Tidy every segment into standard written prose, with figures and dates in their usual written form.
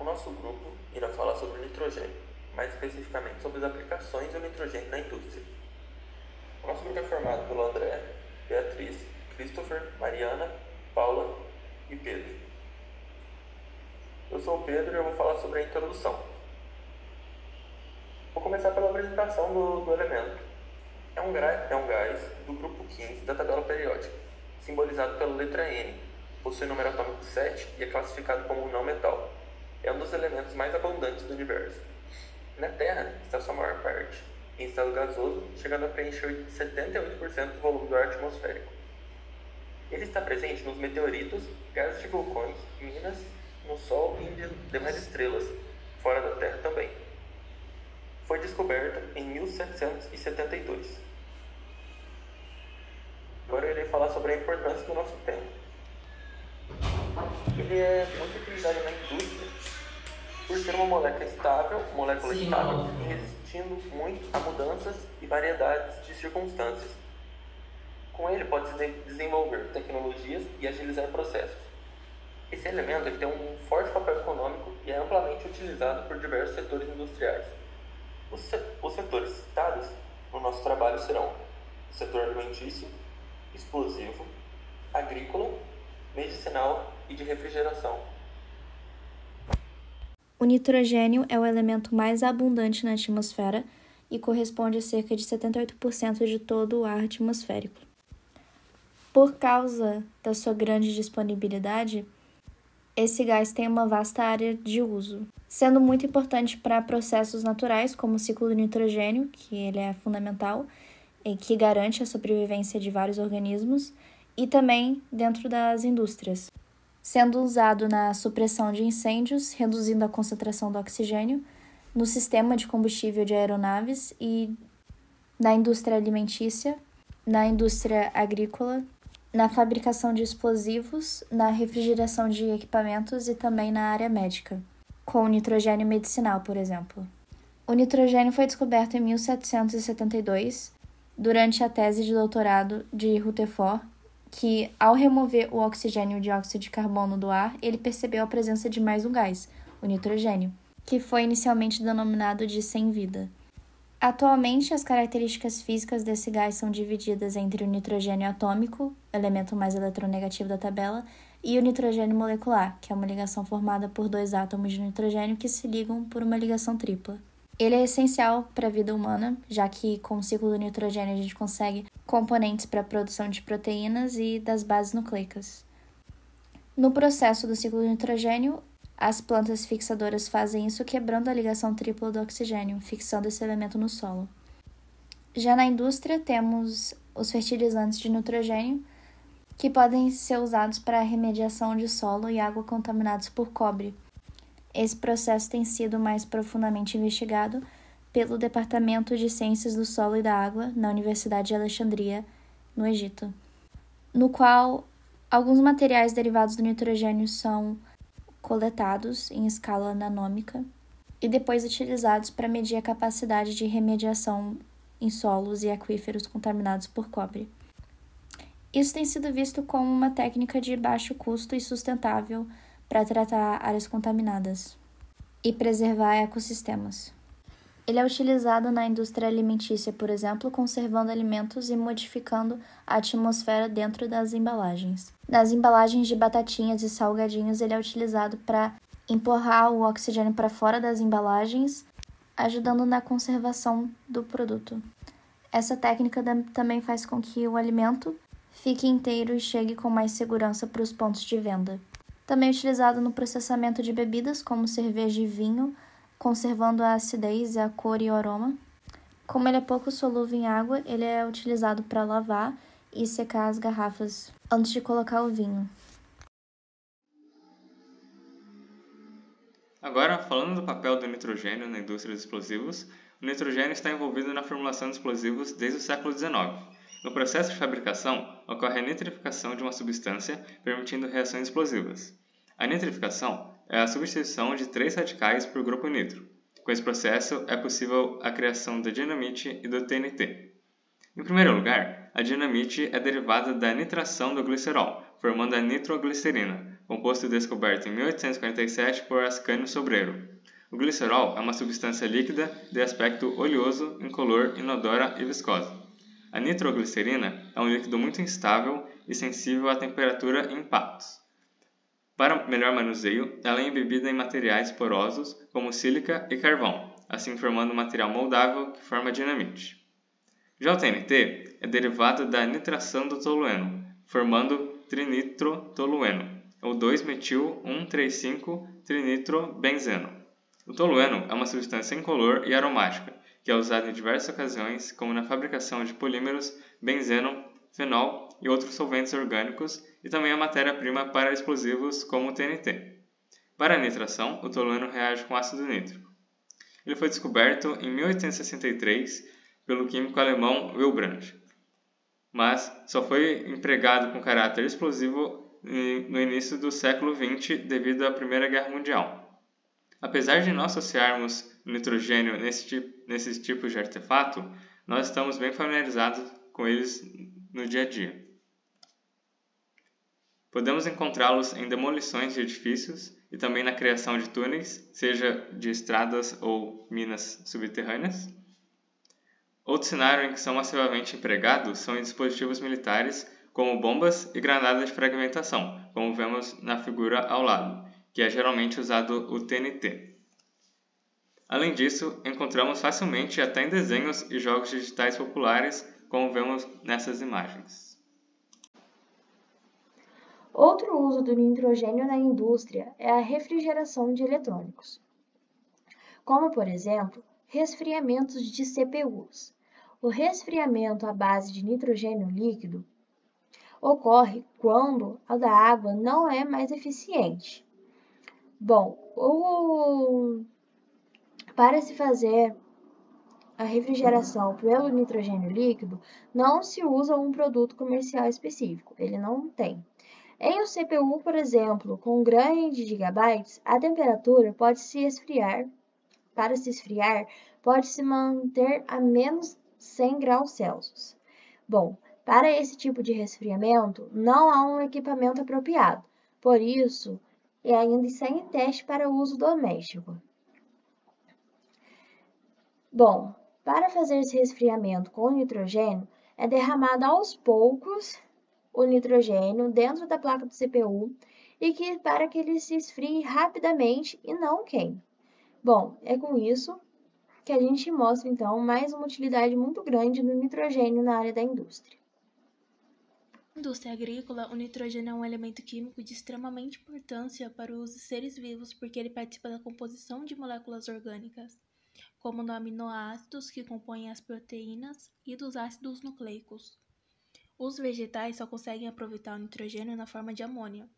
O nosso grupo irá falar sobre o nitrogênio, mais especificamente sobre as aplicações do nitrogênio na indústria. O nosso grupo é formado pelo André, Beatriz, Christopher, Mariana, Paula e Pedro. Eu sou o Pedro e eu vou falar sobre a introdução. Vou começar pela apresentação do elemento. É um gás do grupo 15 da tabela periódica, simbolizado pela letra N. Possui número atômico 7 e é classificado como um não metal. É um dos elementos mais abundantes do universo. Na Terra está sua maior parte, em estado gasoso, chegando a preencher 78% do volume do ar atmosférico. Ele está presente nos meteoritos, gases de vulcões, minas, no Sol e em demais estrelas, fora da Terra também. Foi descoberto em 1772. Agora eu irei falar sobre a importância do nosso tempo. Ele é muito utilizado na indústria por ser uma molécula estável e resistindo muito a mudanças e variedades de circunstâncias. Com ele pode-se desenvolver tecnologias e agilizar processos. Esse elemento tem um forte papel econômico e é amplamente utilizado por diversos setores industriais. Os setores citados no nosso trabalho serão o setor alimentício, explosivo, agrícola, medicinal e de refrigeração. O nitrogênio é o elemento mais abundante na atmosfera e corresponde a cerca de 78% de todo o ar atmosférico. Por causa da sua grande disponibilidade, esse gás tem uma vasta área de uso, sendo muito importante para processos naturais, como o ciclo do nitrogênio, que ele é fundamental, e que garante a sobrevivência de vários organismos, e também dentro das indústrias, sendo usado na supressão de incêndios, reduzindo a concentração do oxigênio, no sistema de combustível de aeronaves e na indústria alimentícia, na indústria agrícola, na fabricação de explosivos, na refrigeração de equipamentos e também na área médica, com o nitrogênio medicinal, por exemplo. O nitrogênio foi descoberto em 1772, durante a tese de doutorado de Rutherford, que, ao remover o oxigênio e o dióxido de carbono do ar, ele percebeu a presença de mais um gás, o nitrogênio, que foi inicialmente denominado de sem-vida. Atualmente, as características físicas desse gás são divididas entre o nitrogênio atômico, elemento mais eletronegativo da tabela, e o nitrogênio molecular, que é uma ligação formada por dois átomos de nitrogênio que se ligam por uma ligação tripla. Ele é essencial para a vida humana, já que com o ciclo do nitrogênio a gente consegue componentes para a produção de proteínas e das bases nucleicas. No processo do ciclo do nitrogênio, as plantas fixadoras fazem isso quebrando a ligação tripla do oxigênio, fixando esse elemento no solo. Já na indústria, temos os fertilizantes de nitrogênio, que podem ser usados para a remediação de solo e água contaminados por cobre. Esse processo tem sido mais profundamente investigado pelo Departamento de Ciências do Solo e da Água na Universidade de Alexandria, no Egito, no qual alguns materiais derivados do nitrogênio são coletados em escala nanômica e depois utilizados para medir a capacidade de remediação em solos e aquíferos contaminados por cobre. Isso tem sido visto como uma técnica de baixo custo e sustentável para tratar áreas contaminadas e preservar ecossistemas. Ele é utilizado na indústria alimentícia, por exemplo, conservando alimentos e modificando a atmosfera dentro das embalagens. Nas embalagens de batatinhas e salgadinhos, ele é utilizado para empurrar o oxigênio para fora das embalagens, ajudando na conservação do produto. Essa técnica também faz com que o alimento fique inteiro e chegue com mais segurança para os pontos de venda. Também é utilizado no processamento de bebidas, como cerveja e vinho, conservando a acidez, a cor e o aroma. Como ele é pouco solúvel em água, ele é utilizado para lavar e secar as garrafas antes de colocar o vinho. Agora, falando do papel do nitrogênio na indústria dos explosivos, o nitrogênio está envolvido na formulação de explosivos desde o século XIX. No processo de fabricação, ocorre a nitrificação de uma substância, permitindo reações explosivas. A nitrificação é a substituição de 3 radicais por grupo nitro. Com esse processo, é possível a criação da dinamite e do TNT. Em primeiro lugar, a dinamite é derivada da nitração do glicerol, formando a nitroglicerina, composto descoberto em 1847 por Ascânio Sobreiro. O glicerol é uma substância líquida de aspecto oleoso, incolor, inodora e viscosa. A nitroglicerina é um líquido muito instável e sensível à temperatura e impactos. Para melhor manuseio, ela é embebida em materiais porosos como sílica e carvão, assim formando um material moldável que forma dinamite. Já o TNT é derivado da nitração do tolueno, formando trinitrotolueno, ou 2-metil-1,3,5-trinitrobenzeno. O tolueno é uma substância incolor e aromática, que é usada em diversas ocasiões, como na fabricação de polímeros, benzeno, fenol e outros solventes orgânicos, e também é matéria-prima para explosivos como o TNT. Para a nitração, o tolueno reage com ácido nítrico. Ele foi descoberto em 1863 pelo químico alemão Wilbrand, mas só foi empregado com caráter explosivo no início do século XX devido à Primeira Guerra Mundial. Apesar de não associarmos o nitrogênio nesses tipos de artefato, nós estamos bem familiarizados com eles no dia a dia. Podemos encontrá-los em demolições de edifícios e também na criação de túneis, seja de estradas ou minas subterrâneas. Outro cenário em que são massivamente empregados são em dispositivos militares, como bombas e granadas de fragmentação, como vemos na figura ao lado, que é geralmente usado o TNT. Além disso, encontramos facilmente até em desenhos e jogos digitais populares, como vemos nessas imagens. Outro uso do nitrogênio na indústria é a refrigeração de eletrônicos, como, por exemplo, resfriamentos de CPUs. O resfriamento à base de nitrogênio líquido ocorre quando a da água não é mais eficiente. Bom, para se fazer a refrigeração pelo nitrogênio líquido, não se usa um produto comercial específico, ele não tem. Em um CPU, por exemplo, com grandes gigabytes, a temperatura pode se esfriar. Para se esfriar, pode se manter a menos 100 graus Celsius. Bom, para esse tipo de resfriamento, não há um equipamento apropriado, por isso, ainda está em teste para uso doméstico. Bom, para fazer esse resfriamento com nitrogênio, é derramado aos poucos o nitrogênio dentro da placa do CPU para que ele se esfrie rapidamente e não queime. Bom, é com isso que a gente mostra, então, mais uma utilidade muito grande do nitrogênio na área da indústria. Na indústria agrícola, o nitrogênio é um elemento químico de extremamente importância para os seres vivos porque ele participa da composição de moléculas orgânicas, como dos aminoácidos que compõem as proteínas e dos ácidos nucleicos. Os vegetais só conseguem aproveitar o nitrogênio na forma de amônia,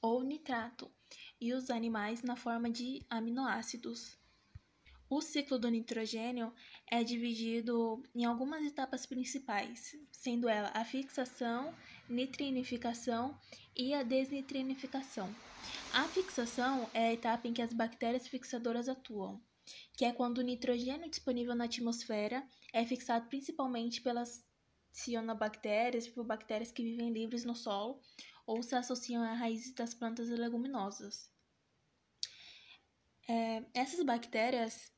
ou nitrato, e os animais na forma de aminoácidos. O ciclo do nitrogênio é dividido em algumas etapas principais, sendo ela a fixação, nitrinificação e a desnitrinificação. A fixação é a etapa em que as bactérias fixadoras atuam, que é quando o nitrogênio disponível na atmosfera é fixado principalmente pelas cianobactérias, por bactérias que vivem livres no solo ou se associam a raízes das plantas e leguminosas. Essas bactérias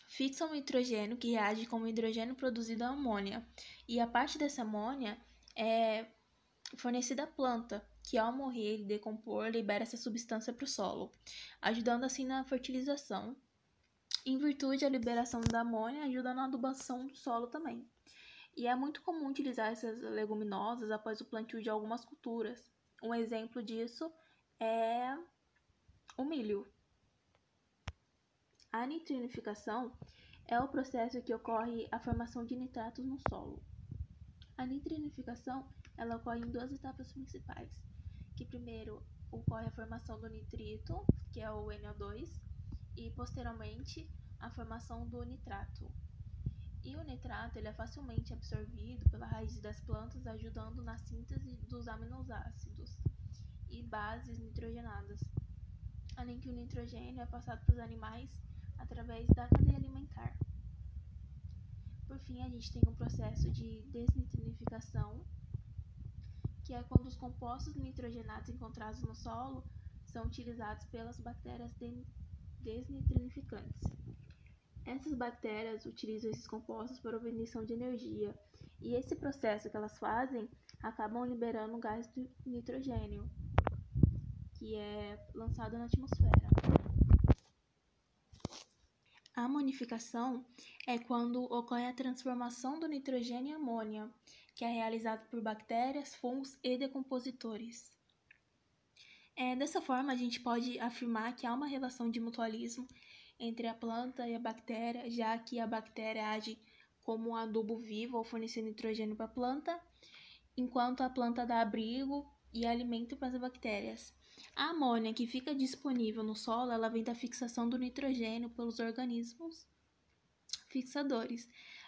fixam o nitrogênio que reage com o hidrogênio produzido a amônia, e a parte dessa amônia é fornecida à planta, que ao morrer e decompor libera essa substância para o solo, ajudando assim na fertilização. Em virtude da liberação da amônia, ajuda na adubação do solo também. E é muito comum utilizar essas leguminosas após o plantio de algumas culturas. Um exemplo disso é o milho. A nitrinificação é o processo que ocorre a formação de nitratos no solo. A nitrinificação ela ocorre em duas etapas principais, que primeiro ocorre a formação do nitrito, que é o NO2, e posteriormente a formação do nitrato. E o nitrato ele é facilmente absorvido pela raiz das plantas, ajudando na síntese dos aminoácidos e bases nitrogenadas, além que o nitrogênio é passado para os animais através da cadeia alimentar. Por fim, a gente tem um processo de desnitrificação, que é quando os compostos nitrogenados encontrados no solo são utilizados pelas bactérias desnitrificantes. Essas bactérias utilizam esses compostos para obtenção de energia, e esse processo que elas fazem acabam liberando o gás do nitrogênio, que é lançado na atmosfera. A amonificação é quando ocorre a transformação do nitrogênio em amônia, que é realizado por bactérias, fungos e decompositores. Dessa forma, a gente pode afirmar que há uma relação de mutualismo entre a planta e a bactéria, já que a bactéria age como um adubo vivo ao fornecer nitrogênio para a planta, enquanto a planta dá abrigo e alimento para as bactérias. A amônia que fica disponível no solo, ela vem da fixação do nitrogênio pelos organismos fixadores,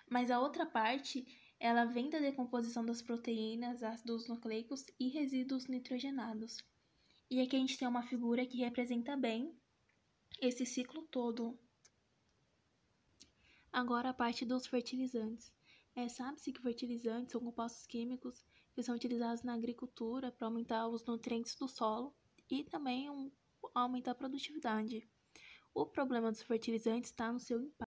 mas a outra parte, ela vem da decomposição das proteínas, ácidos nucleicos e resíduos nitrogenados. E aqui a gente tem uma figura que representa bem esse ciclo todo. Agora a parte dos fertilizantes. Sabe-se que fertilizantes são compostos químicos que são utilizados na agricultura para aumentar os nutrientes do solo e também aumentar a produtividade. O problema dos fertilizantes está no seu impacto.